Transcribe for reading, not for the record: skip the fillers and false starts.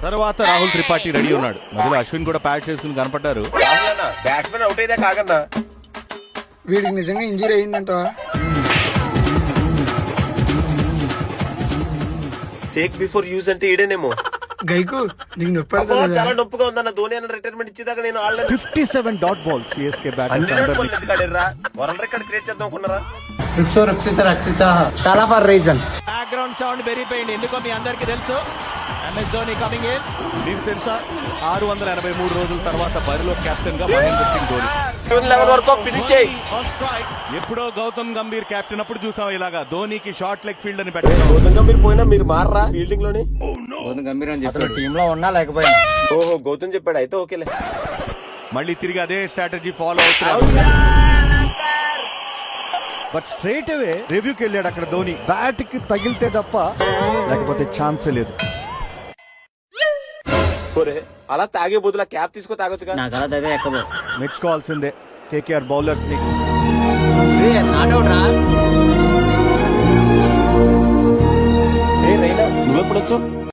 తర్వాత రాహుల్ త్రిపాఠి రెడీ ఉన్నాడు. మధ్యలో అశ్విన్ కూడా ప్యాడ్ చేసుకుని కనపడ్డారు. బ్యాట్స్మెన్ అవుట్ అయితే కాకన్నా వీడికి నిజంగా ఇంజరీ అయిందంటవా? సేక్ బిఫోర్ యూజ్ అంటే ఈడేనేమో. గైకు నీకు నొప్పి అబ్బో, చాలా నొప్పిగా ఉందన్న. ధోని అన్న రిటైర్మెంట్ ఇచ్చేదాకా నేను ఆడలేదు. 57 dot ball CSK bat. World record create చేద్దాం అనుకున్నారా? చాలా ఫర్ రీజన్. బ్యాక్గ్రౌండ్ సౌండ్ పెరిగిపోయింది. ఎందుకో మీ అందరికి తెలుసు. MS Dhoni coming in. మీకు తెలుసా 683 రోజుల తర్వాత బరిలో కెప్టెన్ గా మహేంద్ర సింగ్ ధోని. ఎప్పుడో గౌతమ్ గంభీర్ కెప్టెన్ అప్పుడు చూసాం ఇలాగా ధోనికి షార్ట్ లెగ్ ఫీల్డ్ అని పెట్టారు. గౌతమ్ గంభీర్ పోయినా మీరు మారరా ఫీల్డింగ్ లోని? గౌతమ్ గంభీర్ అని చెప్పాడు. టీమ్ లో ఉన్నా లేకపోయినా. ఓహో, గౌతమ్ చెప్పాడు అయితే ఓకేలే. మళ్ళీ తిరిగి అదే స్ట్రాటజీ ఫాలో అవుతున్నారు. బట్ స్ట్రైట్ అవే రివ్యూకి వెళ్ళాడు అక్కడ ధోని. బ్యాట్ కి తగిలితే తప్ప లేకపోతే ఛాన్సే లేదు. అలా తాగే బదులు క్యాప్ తీసుకో తాగొచ్చుగా. నాకు అలా దగ్గర ఎక్కబో. మెచ్చుకోవాల్సిందే కేకేఆర్ బౌలర్స్ ని. నువ్వెప్పుడు వచ్చావు?